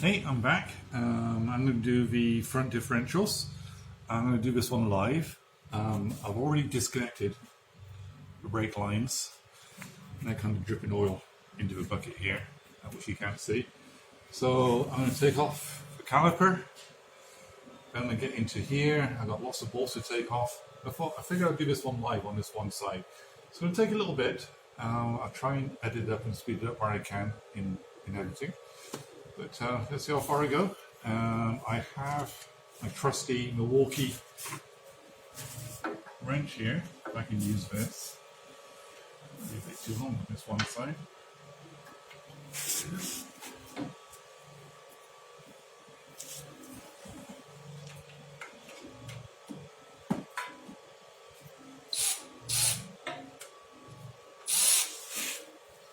Hey, I'm back. I'm going to do the front differentials. I'm going to do this one live. I've already disconnected the brake lines. They're kind of dripping oil into the bucket here, which you can't see. So I'm going to take off the caliper. Then I'm going to get into here. I've got lots of bolts to take off. I figured I'd do this one live on this one side. It's going to take a little bit. I'll try and edit it up and speed it up where I can in editing. But let's see how far I go. I have my trusty Milwaukee wrench here. If I can use this. Maybe a bit too long on this one side.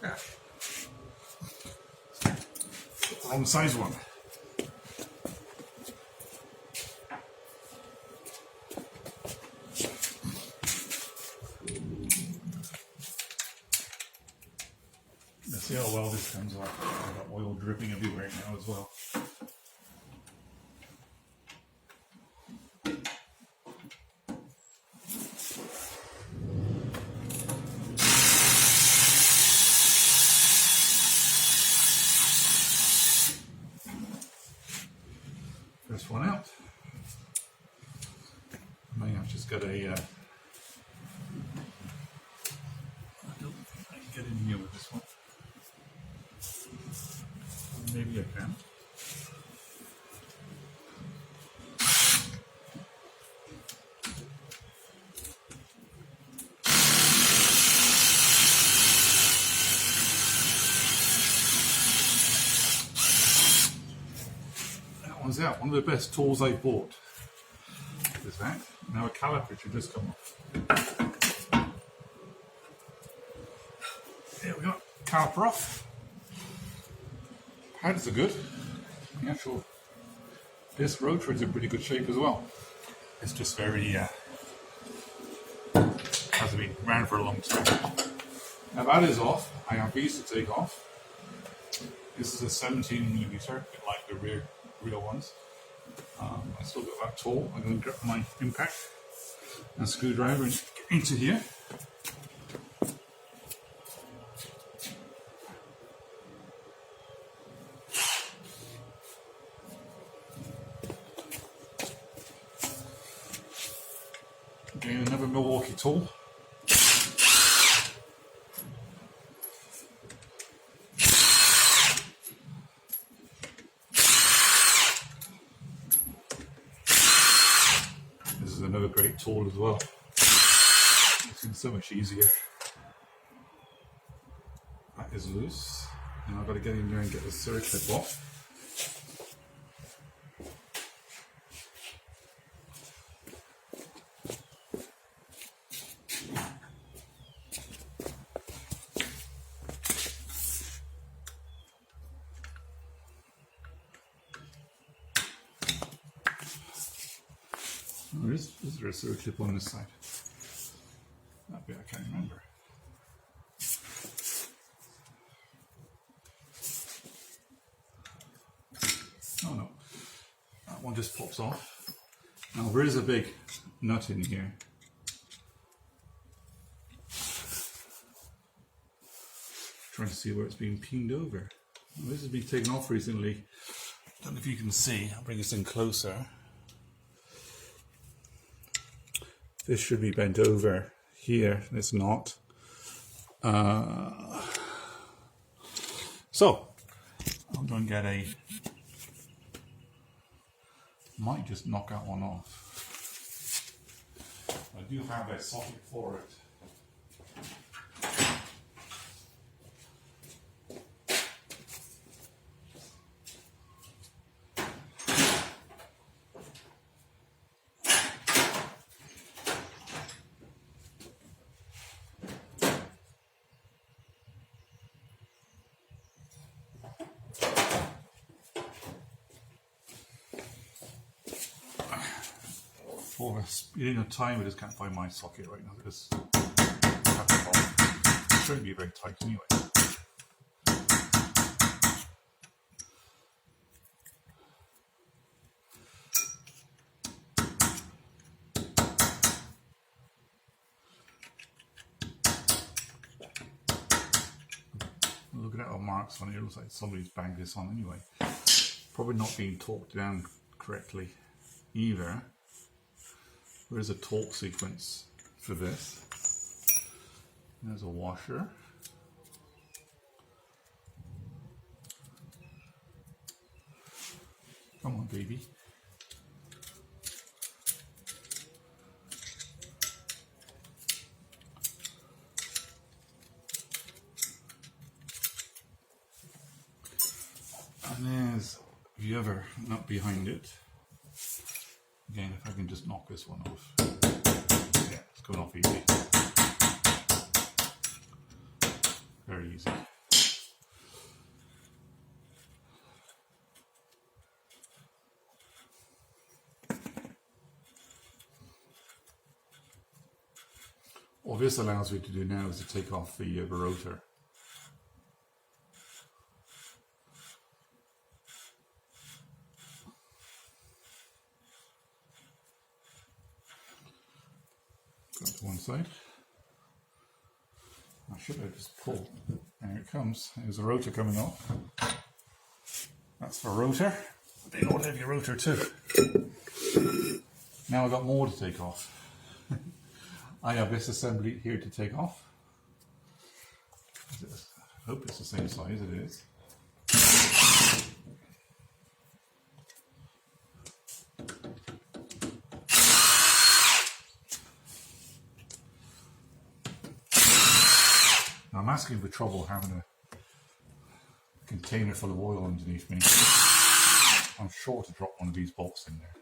Yeah. Wrong size one. Let's see how well this comes off. I've got oil dripping everywhere now as well. First one out. I've just got a. I don't think I can get in here with this one. Maybe I can. That one's out. One of the best tools I bought is that. Now a caliper should just come off. There we go. Caliper off. Pads are good. The actual disc rotor is in pretty good shape as well. It's just very hasn't been around for a long time. Now that is off. I have these to take off. This is a 17mm, like the real ones. I still got that tool. I'm going to grab my impact and screwdriver and get into here. Again, another Milwaukee tool. This is another great tool as well. It's been so much easier. That is loose. Now I've got to get in there and get the circlip off. Is there a circlip on this side? That bit I can't remember. Oh no, that one just pops off. Now there is a big nut in here. Trying to see where it's been peened over. Well, this has been taken off recently. Don't know if you can see. I'll bring this in closer. This should be bent over here, and it's not. So, I'm going to get might just knock that one off. I do have a socket for it. For speeding of time, I just can't find my socket right now. It's shouldn't be very tight anyway. look at our marks on it. It looks like somebody's banged this on anyway. Probably not being torqued down correctly either. Where's a torque sequence for this? There's a washer. Come on, baby. And there's the other nut behind it. Again, if I can just knock this one off. Yeah, it's going off easy. Very easy. What this allows me to do now is to take off the rotor. Go to one side. I should have just pulled. There it comes. There's a rotor coming off. That's the rotor. Big old heavy rotor too. Now I've got more to take off. I have this assembly here to take off. I hope it's the same size. It is. Now I'm asking for trouble having a container full of oil underneath me. I'm sure to drop one of these bolts in there.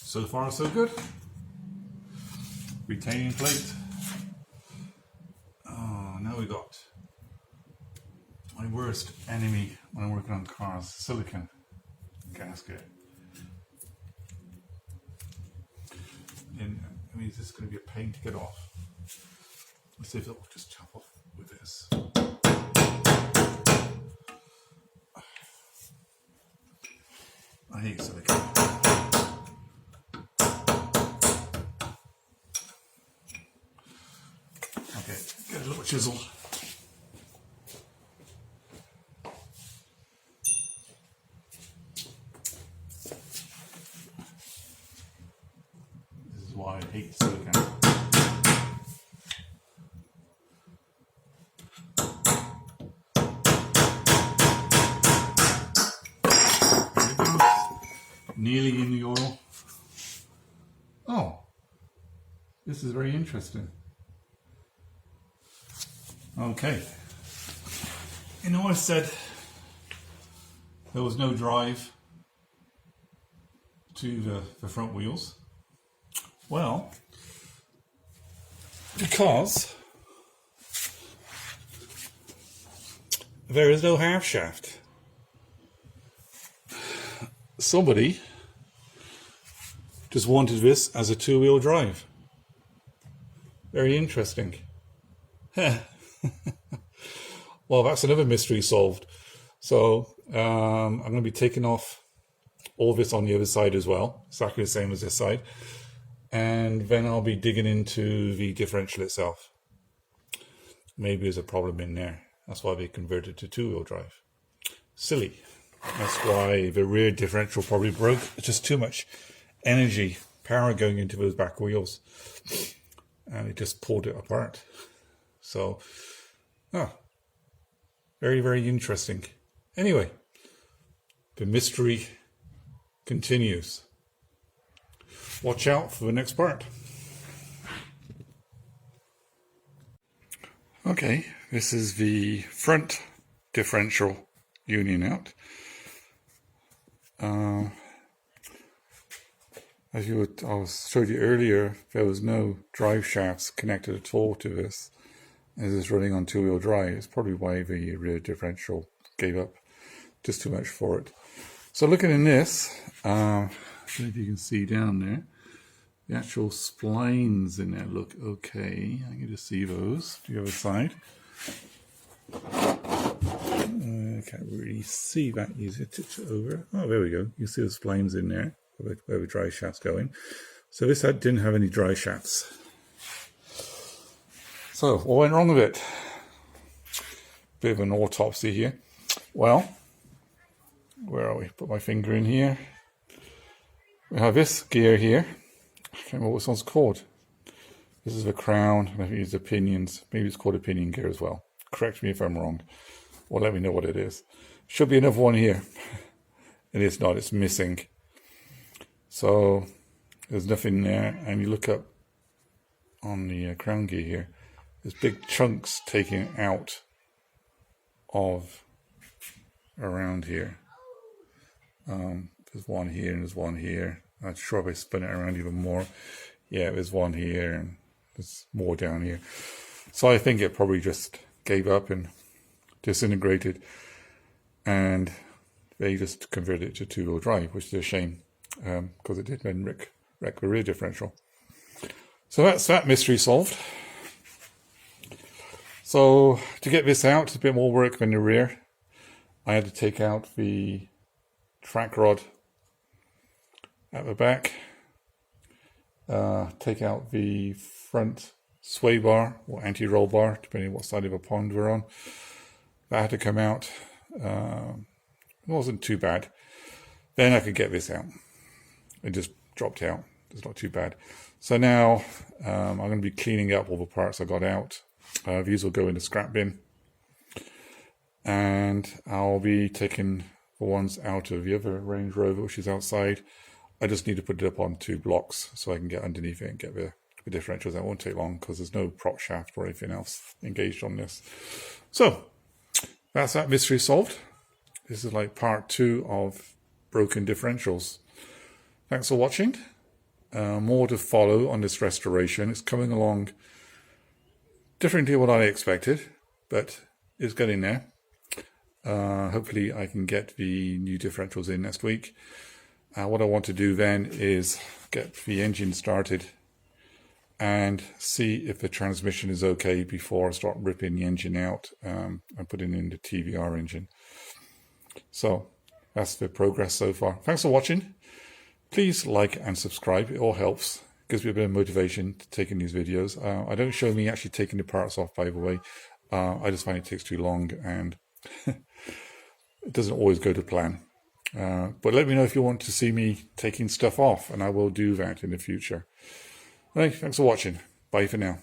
So far, so good. Retaining plate. Oh, now we got my worst enemy when I'm working on cars: silicon gasket. And I mean, this is going to be a pain to get off. Let's see if it will just chop off with this. I hate silicon. Okay, get a little chisel. This is why I hate silicon. There it goes. Nearly in the oil. Oh, this is very interesting. Okay, you know, I said there was no drive to the front wheels. Well, because there is no half shaft. Somebody just wanted this as a two-wheel drive. Very interesting. Well, that's another mystery solved. So I'm going to be taking off all this on the other side as well, exactly the same as this side, and then I'll be digging into the differential itself. Maybe there's a problem in there. That's why they converted to two-wheel drive. Silly. That's why the rear differential probably broke. It's just too much energy, power going into those back wheels, and it just pulled it apart. So, very, very interesting. Anyway, the mystery continues. Watch out for the next part. Okay, this is the front differential union out. As I showed you earlier, there was no drive shafts connected at all to this. As it's running on two-wheel drive, it's probably why the rear differential gave up. Just too much for it. So looking in this, I don't know if you can see down there, the actual splines in there look okay. I can just see those to the other side. I can't really see that easy. Tip it over. Oh, there we go. You see those flames in there where the dry shaft's going. So this side didn't have any dry shafts. So what went wrong with it? Bit of an autopsy here. Well, where are we? Put my finger in here. We have this gear here. I can't remember what this one's called. This is the crown, and I think it's the pinions. Maybe it's called a pinion gear as well. Correct me if I'm wrong, or let me know what it is. Should be another one here. And it's not, it's missing. So there's nothing there, and you look up on the crown gear here, there's big chunks taken out of around here. There's one here and there's one here. I'm sure if I spin it around even more, yeah, there's one here and there's more down here. So I think it probably just gave up and disintegrated, and they just converted it to two-wheel drive, which is a shame, because it did then wreck the rear differential. So that's that mystery solved. So to get this out, it's a bit more work than the rear. I had to take out the track rod at the back, take out the front sway bar or anti-roll bar, depending on what side of a pond we're on. That had to come out. It wasn't too bad. Then I could get this out. It just dropped out. It's not too bad. So now I'm going to be cleaning up all the parts I got out. These will go in the scrap bin. And I'll be taking the ones out of the other Range Rover, which is outside. I just need to put it up on 2 blocks so I can get underneath it and get the differentials. That won't take long because there's no prop shaft or anything else engaged on this. So that's that mystery solved. This is like part 2 of broken differentials. Thanks for watching. More to follow on this restoration. It's coming along differently to what I expected, but it's getting there. Hopefully I can get the new differentials in next week. What I want to do then is get the engine started and see if the transmission is okay before I start ripping the engine out and putting in the TVR engine. So that's the progress so far. Thanks for watching. Please like and subscribe. It all helps. It gives me a bit of motivation to taking these videos. I don't show me actually taking the parts off, by the way. I just find it takes too long and it doesn't always go to plan. But let me know if you want to see me taking stuff off, and I will do that in the future. Right, thanks for watching. Bye for now.